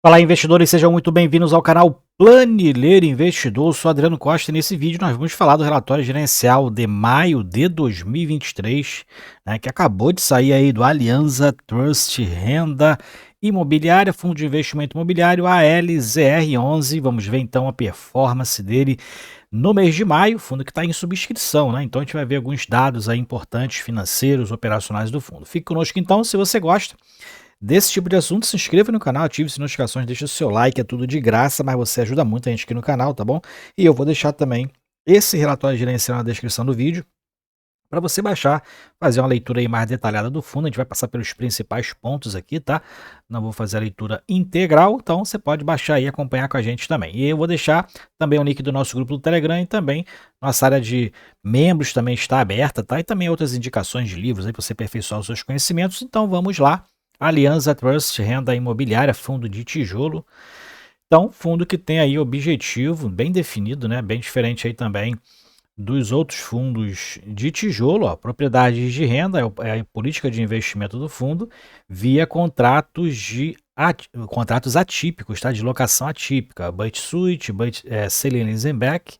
Fala, investidores, sejam muito bem-vindos ao canal Planilheiro Investidor. Eu sou Adriano Costa e nesse vídeo nós vamos falar do relatório gerencial de maio de 2023, né, que acabou de sair aí do Alianza Trust Renda Imobiliária, Fundo de Investimento Imobiliário ALZR11. Vamos ver então a performance dele no mês de maio, fundo que está em subscrição, né? Então a gente vai ver alguns dados aí importantes financeiros, operacionais do fundo. Fique conosco então, se você gosta desse tipo de assunto, se inscreva no canal, ative as notificações, deixa o seu like, é tudo de graça, mas você ajuda muito a gente aqui no canal, tá bom? E eu vou deixar também esse relatório gerencial na descrição do vídeo, para você baixar, fazer uma leitura aí mais detalhada do fundo. A gente vai passar pelos principais pontos aqui, tá? Não vou fazer a leitura integral, então você pode baixar aí e acompanhar com a gente também. E eu vou deixar também o link do nosso grupo do Telegram e também nossa área de membros também está aberta, tá? E também outras indicações de livros aí para você aperfeiçoar os seus conhecimentos. Então vamos lá. Alianza Trust Renda Imobiliária, fundo de tijolo. Então, fundo que tem aí objetivo bem definido, né? Bem diferente aí também dos outros fundos de tijolo, ó, propriedades de renda, é a política de investimento do fundo, via contratos atípicos, tá? De locação atípica, Buy-to-Suit, Sale and Leaseback.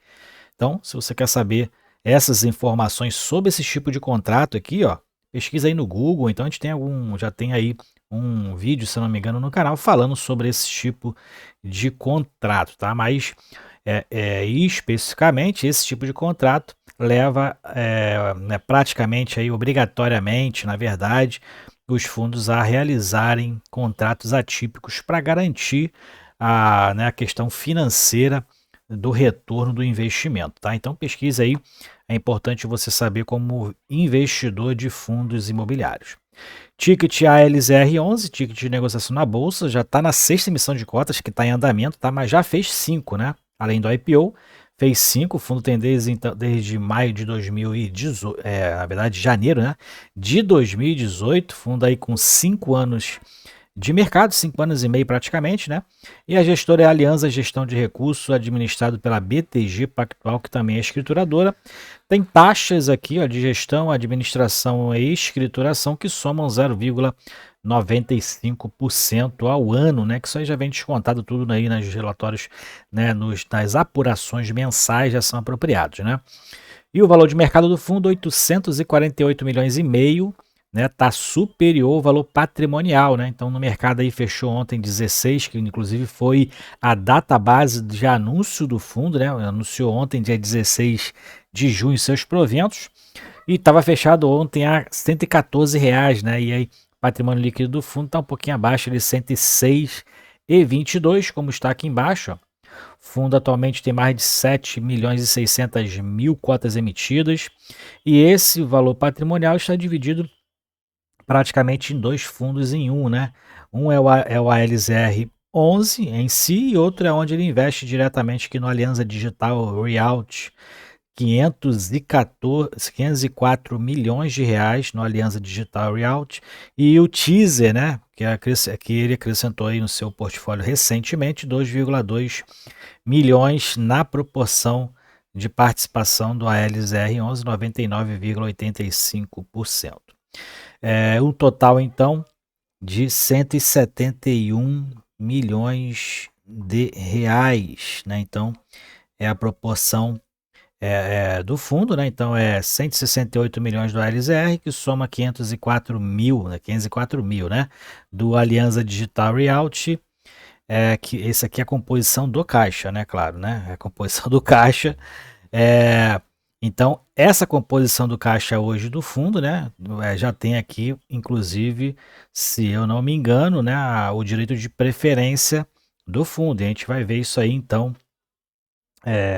Então, se você quer saber essas informações sobre esse tipo de contrato aqui, ó, pesquisa aí no Google. Então a gente tem já tem aí um vídeo, se não me engano, no canal falando sobre esse tipo de contrato, tá? Mas especificamente esse tipo de contrato leva né, praticamente aí obrigatoriamente, na verdade, os fundos a realizarem contratos atípicos para garantir né, a questão financeira do retorno do investimento, tá? Então pesquisa aí, é importante você saber como investidor de fundos imobiliários. Ticket ALZR11, ticket de negociação na bolsa, já está na sexta emissão de cotas, que está em andamento, tá? Mas já fez 5, né? Além do IPO, fez 5. O fundo tem desde maio de 2018, na verdade, janeiro, né? De 2018, fundo aí com 5 anos de mercado, 5 anos e meio praticamente, né? E a gestora é a Aliança Gestão de Recursos, administrado pela BTG Pactual, que também é escrituradora. Tem taxas aqui, ó, de gestão, administração e escrituração que somam 0,95% ao ano, né? Que isso aí já vem descontado tudo aí nos relatórios, né? Nas apurações mensais já são apropriados, né? E o valor de mercado do fundo, 848 milhões e meio, né, tá superior ao valor patrimonial, né? Então no mercado aí fechou ontem 16, que inclusive foi a data base de anúncio do fundo, né? Anunciou ontem, dia 16 de junho, seus proventos, e estava fechado ontem a R$ 114, né? E aí patrimônio líquido do fundo está um pouquinho abaixo de 106,22, como está aqui embaixo, ó. Fundo atualmente tem mais de 7 milhões e 600 mil cotas emitidas, e esse valor patrimonial está dividido praticamente em dois fundos em um, né? Um é o ALZR 11 em si, e outro é onde ele investe diretamente aqui no Alianza Digital Realty, 504 milhões de reais no Alianza Digital Realty, e o Teaser, né, que ele acrescentou aí no seu portfólio recentemente, 2,2 milhões na proporção de participação do ALZR 11, 99,85%. Um total, então, de 171 milhões de reais, né? Então, é a proporção do fundo, né? Então, é 168 milhões do ALZR, que soma 504 mil, né? 504 mil, né? Do Alianza Digital Realty, que esse aqui é a composição do caixa, né? Claro, né? É a composição do caixa. Então, essa composição do caixa hoje do fundo, né, já tem aqui, inclusive, se eu não me engano, né, o direito de preferência do fundo. E a gente vai ver isso aí, então.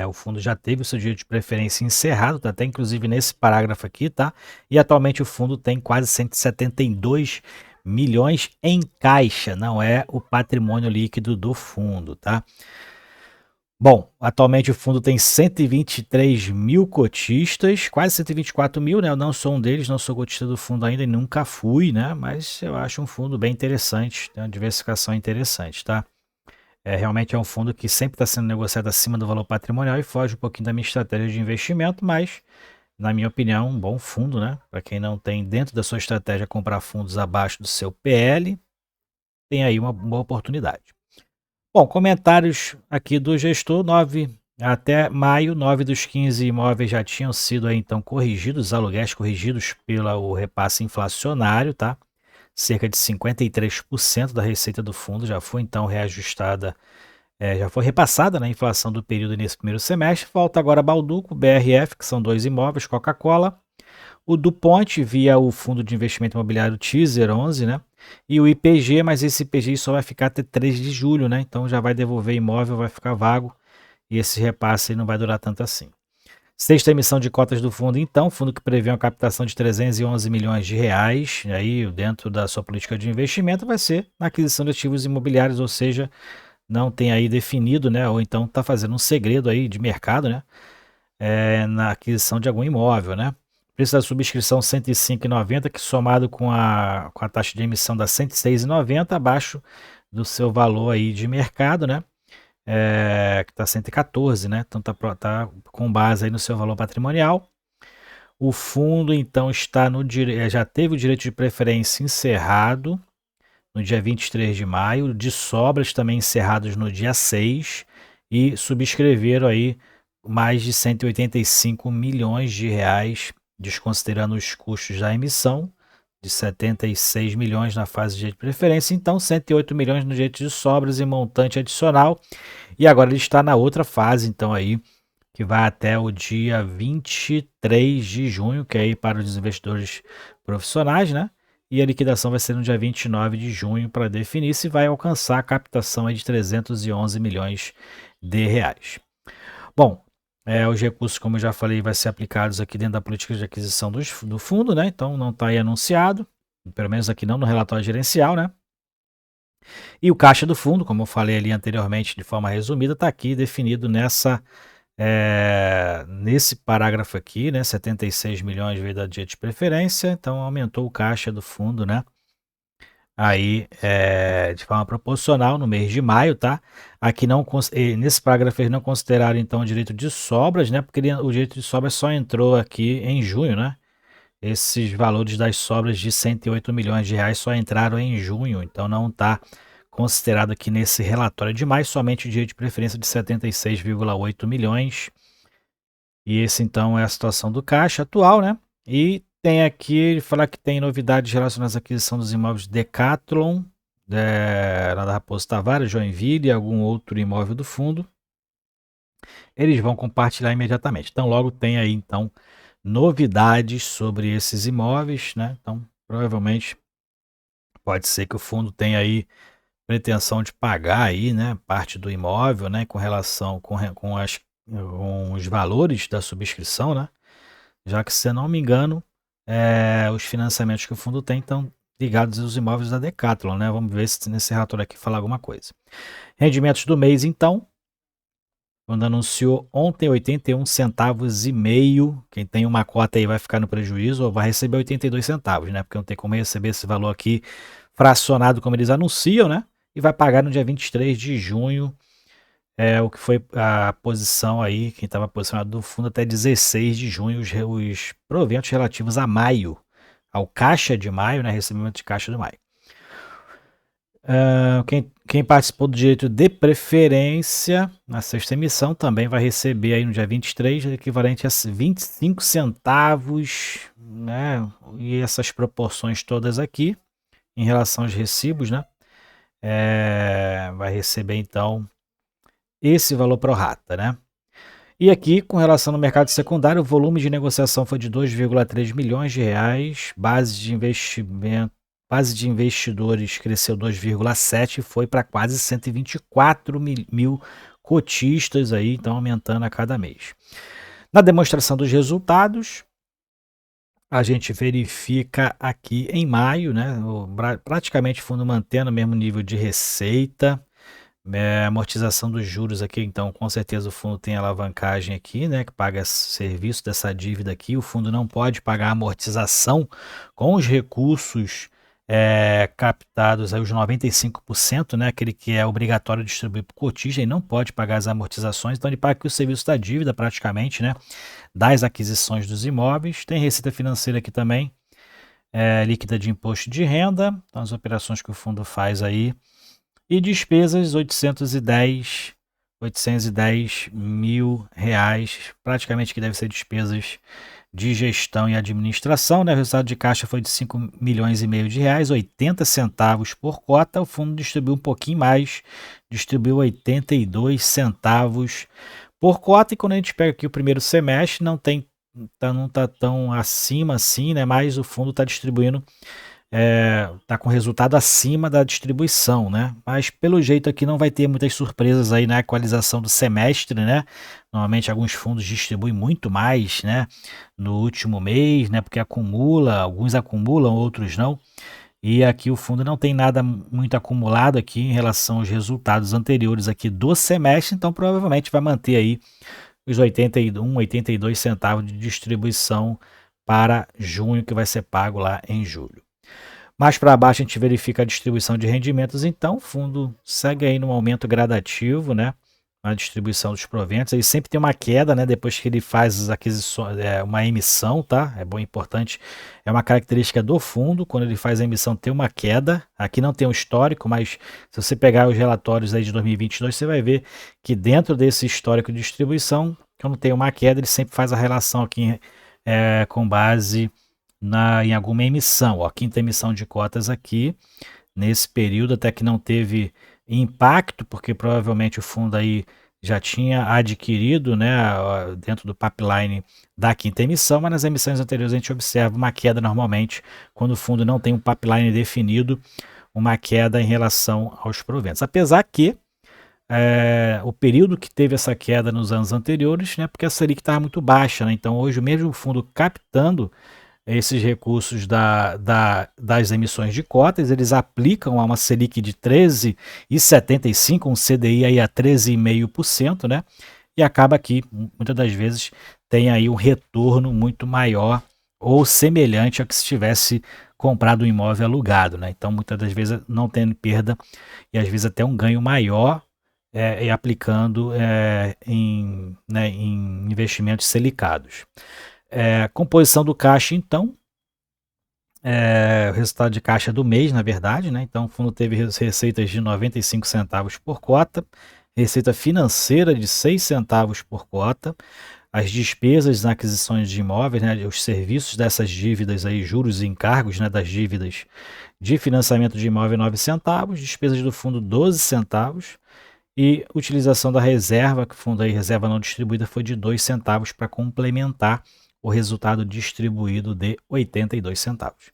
O fundo já teve o seu direito de preferência encerrado, tá até inclusive nesse parágrafo aqui, tá? E atualmente o fundo tem quase 172 milhões em caixa, não é o patrimônio líquido do fundo, tá? Bom, atualmente o fundo tem 123 mil cotistas, quase 124 mil, né? Eu não sou um deles, não sou cotista do fundo ainda e nunca fui, né? Mas eu acho um fundo bem interessante, tem uma diversificação interessante, tá? Realmente é um fundo que sempre está sendo negociado acima do valor patrimonial e foge um pouquinho da minha estratégia de investimento, mas, na minha opinião, um bom fundo, né? Para quem não tem dentro da sua estratégia comprar fundos abaixo do seu PL, tem aí uma boa oportunidade. Bom, comentários aqui do gestor, até maio, 9 dos 15 imóveis já tinham sido aí, então corrigidos, aluguéis corrigidos pelo repasse inflacionário, tá? Cerca de 53% da receita do fundo já foi então reajustada, já foi repassada na inflação do período nesse primeiro semestre. Falta agora Balduco, BRF, que são 2 imóveis, Coca-Cola, o DuPont via o Fundo de Investimento Imobiliário Teaser 11, né? E o IPG, mas esse IPG só vai ficar até 3 de julho, né? Então já vai devolver imóvel, vai ficar vago e esse repasse não vai durar tanto assim. Sexta emissão de cotas do fundo, então, fundo que prevê uma captação de 311 milhões de reais, aí dentro da sua política de investimento vai ser na aquisição de ativos imobiliários, ou seja, não tem aí definido, né, ou então está fazendo um segredo aí de mercado, né, na aquisição de algum imóvel, né. Preço da subscrição R$ 105,90, que somado com a taxa de emissão dá R$ 106,90, abaixo do seu valor aí de mercado, né, que está 114, né? Então tá com base aí no seu valor patrimonial. O fundo, então, já teve o direito de preferência encerrado no dia 23 de maio, de sobras também encerrados no dia 6, e subscreveram aí mais de 185 milhões de reais, desconsiderando os custos da emissão, de 76 milhões na fase de direito de preferência, então 108 milhões no direito de sobras e montante adicional. E agora ele está na outra fase, então aí, que vai até o dia 23 de junho, que é aí para os investidores profissionais, né? E a liquidação vai ser no dia 29 de junho para definir se vai alcançar a captação aí de 311 milhões de reais. Bom, os recursos, como eu já falei, vai ser aplicados aqui dentro da política de aquisição do fundo, né? Então não está aí anunciado, pelo menos aqui não no relatório gerencial, né? E o caixa do fundo, como eu falei ali anteriormente de forma resumida, está aqui definido nesse parágrafo aqui, né? 76 milhões veio da dia de preferência, então aumentou o caixa do fundo, né? Aí, de forma proporcional no mês de maio, tá? Aqui nesse parágrafo eles não consideraram então o direito de sobras, né? Porque o direito de sobras só entrou aqui em junho, né? Esses valores das sobras de 108 milhões de reais só entraram em junho, então não está considerado aqui nesse relatório de maio, somente o direito de preferência de 76,8 milhões. E esse então é a situação do caixa atual, né? E tem aqui, ele fala que tem novidades relacionadas à aquisição dos imóveis Decathlon, lá da Raposo Tavares, Joinville e algum outro imóvel do fundo. Eles vão compartilhar imediatamente. Então logo tem aí então novidades sobre esses imóveis, né? Então provavelmente pode ser que o fundo tenha aí pretensão de pagar aí, né, parte do imóvel, né, com relação com os valores da subscrição, né? Já que, se eu não me engano, os financiamentos que o fundo tem estão ligados aos imóveis da Decathlon, né? Vamos ver se nesse relatório aqui fala alguma coisa. Rendimentos do mês, então, quando anunciou ontem 81 centavos e meio. Quem tem uma cota aí vai ficar no prejuízo ou vai receber 82 centavos, né? Porque não tem como receber esse valor aqui fracionado como eles anunciam, né? E vai pagar no dia 23 de junho, o que foi a posição aí, quem estava posicionado do fundo até 16 de junho, os proventos relativos a maio, ao caixa de maio, né? Recebimento de caixa de maio. Quem participou do direito de preferência na sexta emissão também vai receber aí no dia 23, equivalente a 25 centavos, né? E essas proporções todas aqui, em relação aos recibos, né? Vai receber então esse valor pro rata, né? E aqui, com relação ao mercado secundário, o volume de negociação foi de 2,3 milhões de reais, base de investidores cresceu 2,7 e foi para quase 124 mil cotistas aí, então aumentando a cada mês. Na demonstração dos resultados, a gente verifica aqui em maio, né, praticamente o fundo mantendo o mesmo nível de receita, amortização dos juros aqui, então com certeza o fundo tem alavancagem aqui, né, que paga serviço dessa dívida aqui. O fundo não pode pagar amortização com os recursos captados, aí os 95%, né, aquele que é obrigatório distribuir para o cotista, e não pode pagar as amortizações, então ele paga aqui o serviço da dívida praticamente, né, das aquisições dos imóveis. Tem receita financeira aqui também, líquida de imposto de renda, então as operações que o fundo faz aí. E despesas, R$ 810 mil, praticamente que deve ser despesas de gestão e administração, né? O resultado de caixa foi de R$ 5,5 milhões, 80 centavos por cota. O fundo distribuiu um pouquinho mais, distribuiu 82 centavos por cota. E quando a gente pega aqui o primeiro semestre, não tá tão acima assim, né? Mas o fundo está distribuindo, tá com resultado acima da distribuição, né? Mas pelo jeito aqui não vai ter muitas surpresas aí na equalização do semestre, né? Normalmente alguns fundos distribuem muito mais, né? No último mês, né? Porque alguns acumulam, outros não. E aqui o fundo não tem nada muito acumulado aqui em relação aos resultados anteriores aqui do semestre, então provavelmente vai manter aí os 81, 82 centavos de distribuição para junho, que vai ser pago lá em julho. Mais para baixo a gente verifica a distribuição de rendimentos, então o fundo segue aí num aumento gradativo, né? A distribuição dos proventos, ele sempre tem uma queda, né? Depois que ele faz as aquisições, uma emissão, tá? É bom, importante, é uma característica do fundo, quando ele faz a emissão tem uma queda. Aqui não tem um histórico, mas se você pegar os relatórios aí de 2022, você vai ver que dentro desse histórico de distribuição, quando tem uma queda, ele sempre faz a relação aqui com base em alguma emissão. Ó, a quinta emissão de cotas aqui, nesse período, até que não teve impacto, porque provavelmente o fundo aí já tinha adquirido, né, dentro do pipeline da quinta emissão, mas nas emissões anteriores a gente observa uma queda normalmente, quando o fundo não tem um pipeline definido, uma queda em relação aos proventos. Apesar que o período que teve essa queda nos anos anteriores, né, porque a Selic estava muito baixa, né, então hoje mesmo o fundo captando esses recursos das emissões de cotas, eles aplicam a uma Selic de 13,75, um CDI aí a 13,5%, né? E acaba que, muitas das vezes, tem aí um retorno muito maior ou semelhante a que se tivesse comprado um imóvel alugado, né? Então, muitas das vezes não tem perda e às vezes até um ganho maior aplicando em investimentos selicados. Composição do caixa, então, o resultado de caixa do mês, na verdade, né? Então, o fundo teve receitas de 95 centavos por cota, receita financeira de 6 centavos por cota, as despesas nas aquisições de imóveis, né? Os serviços dessas dívidas aí, juros e encargos, né? Das dívidas de financiamento de imóvel 9 centavos, despesas do fundo 12 centavos, e utilização da reserva, que o fundo aí, reserva não distribuída, foi de 2 centavos para complementar o resultado distribuído de 82 centavos.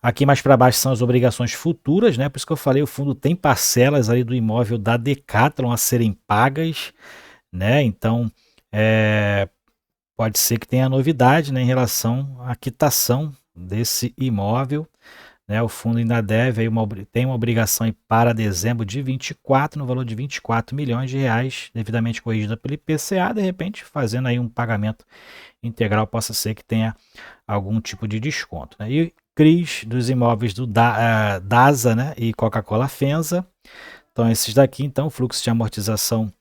Aqui mais para baixo são as obrigações futuras, né? Por isso que eu falei, o fundo tem parcelas aí do imóvel da Decathlon a serem pagas, né? Então, pode ser que tenha novidade, né, em relação à quitação desse imóvel, né? O fundo ainda deve, aí tem uma obrigação aí para dezembro de 24, no valor de R$ 24 milhões, devidamente corrigida pelo IPCA, de repente fazendo aí um pagamento integral, possa ser que tenha algum tipo de desconto, né? E CRIs dos imóveis do DASA, né, e Coca-Cola FENSA. Então esses daqui, então, fluxo de amortização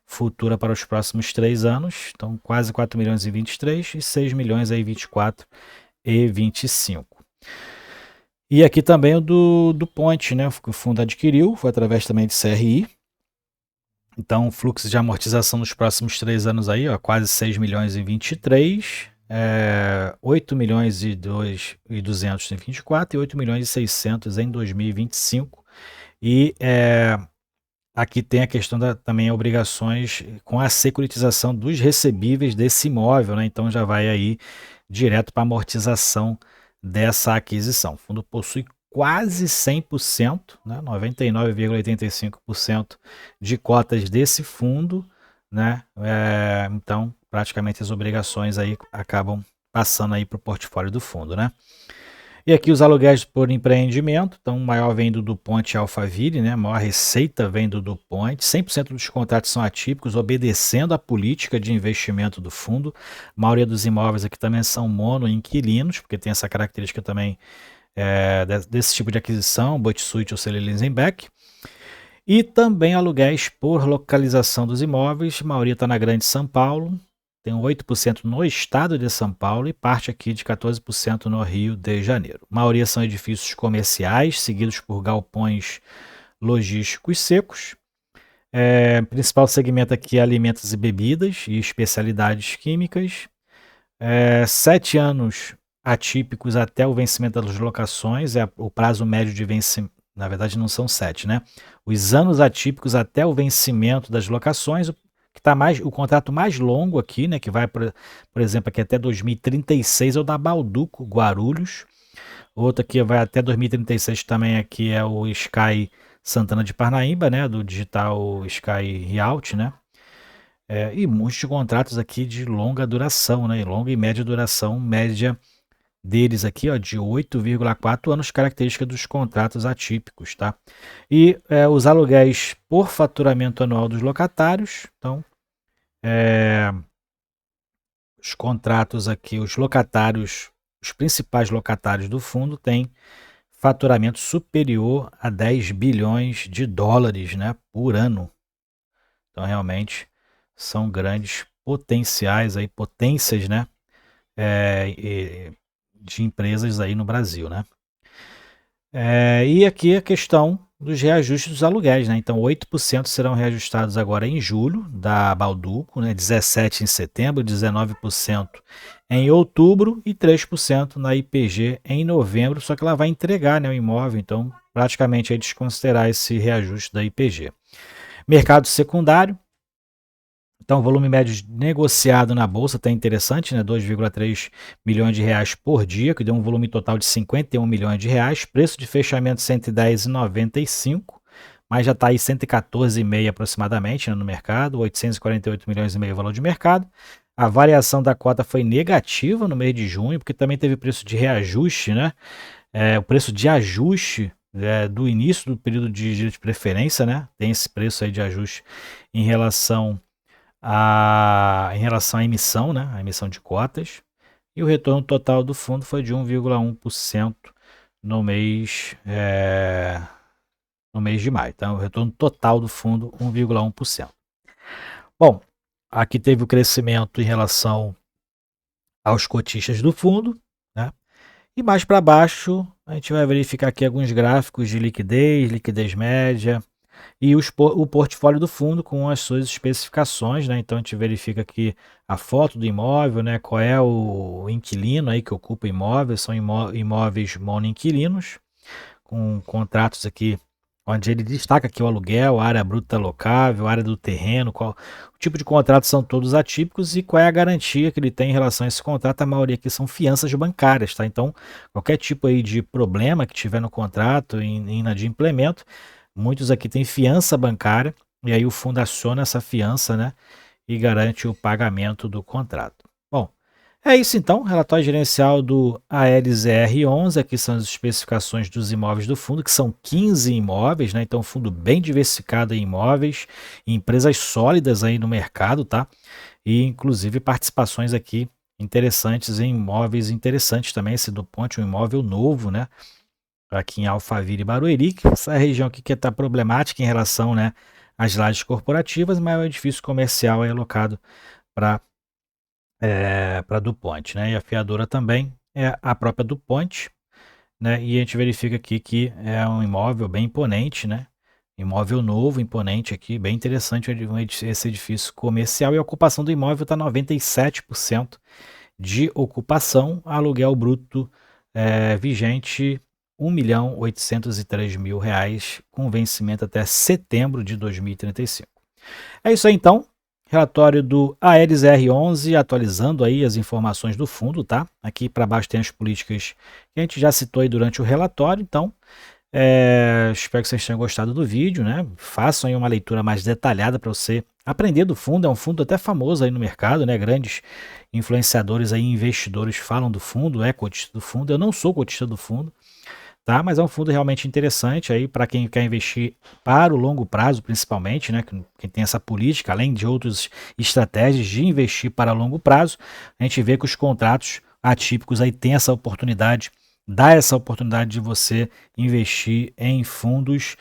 futura para os próximos 3 anos, então quase 4 milhões em 23 e 6 milhões aí 24 e 25. E aqui também o do Ponte, né, que o fundo adquiriu, foi através também de CRI. Então, fluxo de amortização nos próximos 3 anos aí, ó, quase 6 milhões em 23, 8 milhões e 200 em 24 e 8 milhões e 600 em 2025. E aqui tem a questão também obrigações com a securitização dos recebíveis desse imóvel, né? Então já vai aí direto para a amortização dessa aquisição. O fundo possui quase 100%, né, 99,85% de cotas desse fundo, né? Então, praticamente as obrigações aí acabam passando aí para o portfólio do fundo, né? E aqui os aluguéis por empreendimento, então o maior vem do DuPont e Alphaville, né? A maior receita vem do DuPont, 100% dos contratos são atípicos, obedecendo à política de investimento do fundo. A maioria dos imóveis aqui também são monoinquilinos, porque tem essa característica também desse tipo de aquisição, Butt-Suite ou Seligenbeck. E também aluguéis por localização dos imóveis, a maioria está na Grande São Paulo, tem 8% no estado de São Paulo e parte aqui de 14% no Rio de Janeiro. A maioria são edifícios comerciais, seguidos por galpões logísticos secos. Principal segmento aqui é alimentos e bebidas e especialidades químicas. 7 anos atípicos até o vencimento das locações, o prazo médio de vencimento, na verdade não são 7, né? Os anos atípicos até o vencimento das locações, que tá o contrato mais longo aqui, né? Que vai, por exemplo, aqui até 2036 é o da Balduco Guarulhos. Outro aqui vai até 2036 também, aqui é o Sky Santana de Parnaíba, né? Do digital Sky Realty, né? E muitos de contratos aqui de longa duração, né? Longa e média duração, média deles aqui, ó, de 8,4 anos, característica dos contratos atípicos, tá? E os aluguéis por faturamento anual dos locatários, então, os contratos aqui, os locatários, os principais locatários do fundo têm faturamento superior a 10 bilhões de dólares, né, por ano. Então, realmente, são grandes potenciais aí, potências, né, de empresas aí no Brasil, né. E aqui a questão dos reajustes dos aluguéis, né? Então 8% serão reajustados agora em julho, da Balduco, né? 17% em setembro, 19% em outubro e 3% na IPG em novembro, só que ela vai entregar, né, o imóvel, então praticamente é desconsiderar esse reajuste da IPG. Mercado secundário. Então, o volume médio negociado na bolsa está interessante, né? 2,3 milhões de reais por dia, que deu um volume total de 51 milhões de reais. Preço de fechamento 110,95, mas já está aí 114,5 aproximadamente, né, no mercado, 848 milhões e meio valor de mercado. A variação da cota foi negativa no mês de junho, porque também teve preço de reajuste, né? O preço de ajuste do início do período de direito de preferência, né? Tem esse preço aí de ajuste em relação à emissão, né, a emissão de cotas, e o retorno total do fundo foi de 1,1% no mês de maio. Então, o retorno total do fundo, 1,1%. Bom, aqui teve o crescimento em relação aos cotistas do fundo, né? E mais para baixo, a gente vai verificar aqui alguns gráficos de liquidez média, e o portfólio do fundo com as suas especificações, né? Então a gente verifica aqui a foto do imóvel, né? Qual é o inquilino aí que ocupa o imóvel, são imóveis monoinquilinos, com contratos aqui onde ele destaca aqui o aluguel, a área bruta locável, a área do terreno, o tipo de contrato são todos atípicos e qual é a garantia que ele tem em relação a esse contrato. A maioria aqui são fianças bancárias, tá? Então qualquer tipo aí de problema que tiver no contrato, em inadimplemento, muitos aqui têm fiança bancária, e aí o fundo aciona essa fiança, né, e garante o pagamento do contrato. Bom, é isso então, relatório gerencial do ALZR11, aqui são as especificações dos imóveis do fundo, que são 15 imóveis, né, então um fundo bem diversificado em imóveis, empresas sólidas aí no mercado, tá, e inclusive participações aqui interessantes em imóveis interessantes também, esse do Ponte, um imóvel novo, né, aqui em Alphaville e Barueri, que essa região aqui que está problemática em relação, né, às lajes corporativas, mas o edifício comercial é alocado para DuPont, né, e a fiadora também é a própria DuPont, né, e a gente verifica aqui que é um imóvel bem imponente, né, imóvel novo, imponente aqui, bem interessante esse edifício comercial, e a ocupação do imóvel está 97% de ocupação, aluguel bruto vigente R$1.803.000, com vencimento até setembro de 2035. É isso aí então, relatório do ALZR11, atualizando aí as informações do fundo, tá? Aqui para baixo tem as políticas que a gente já citou aí durante o relatório, então espero que vocês tenham gostado do vídeo, né? Façam aí uma leitura mais detalhada para você aprender do fundo. É um fundo até famoso aí no mercado, né? Grandes influenciadores aí, investidores falam do fundo, cotista do fundo. Eu não sou cotista do fundo, tá? Mas é um fundo realmente interessante aí para quem quer investir para o longo prazo, principalmente, né? Quem tem essa política, além de outras estratégias de investir para longo prazo, a gente vê que os contratos atípicos aí tem essa oportunidade, dá essa oportunidade de você investir em fundos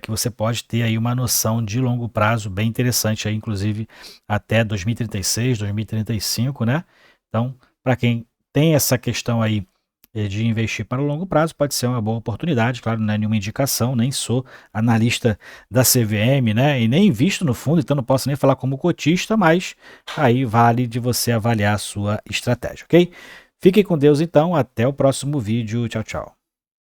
que você pode ter aí uma noção de longo prazo bem interessante aí, inclusive até 2036, 2035, né? Então, para quem tem essa questão aí de investir para o longo prazo, pode ser uma boa oportunidade. Claro, não é nenhuma indicação, nem sou analista da CVM, né? E nem invisto no fundo, então não posso nem falar como cotista, mas aí vale de você avaliar a sua estratégia, ok? Fiquem com Deus então, até o próximo vídeo. Tchau, tchau.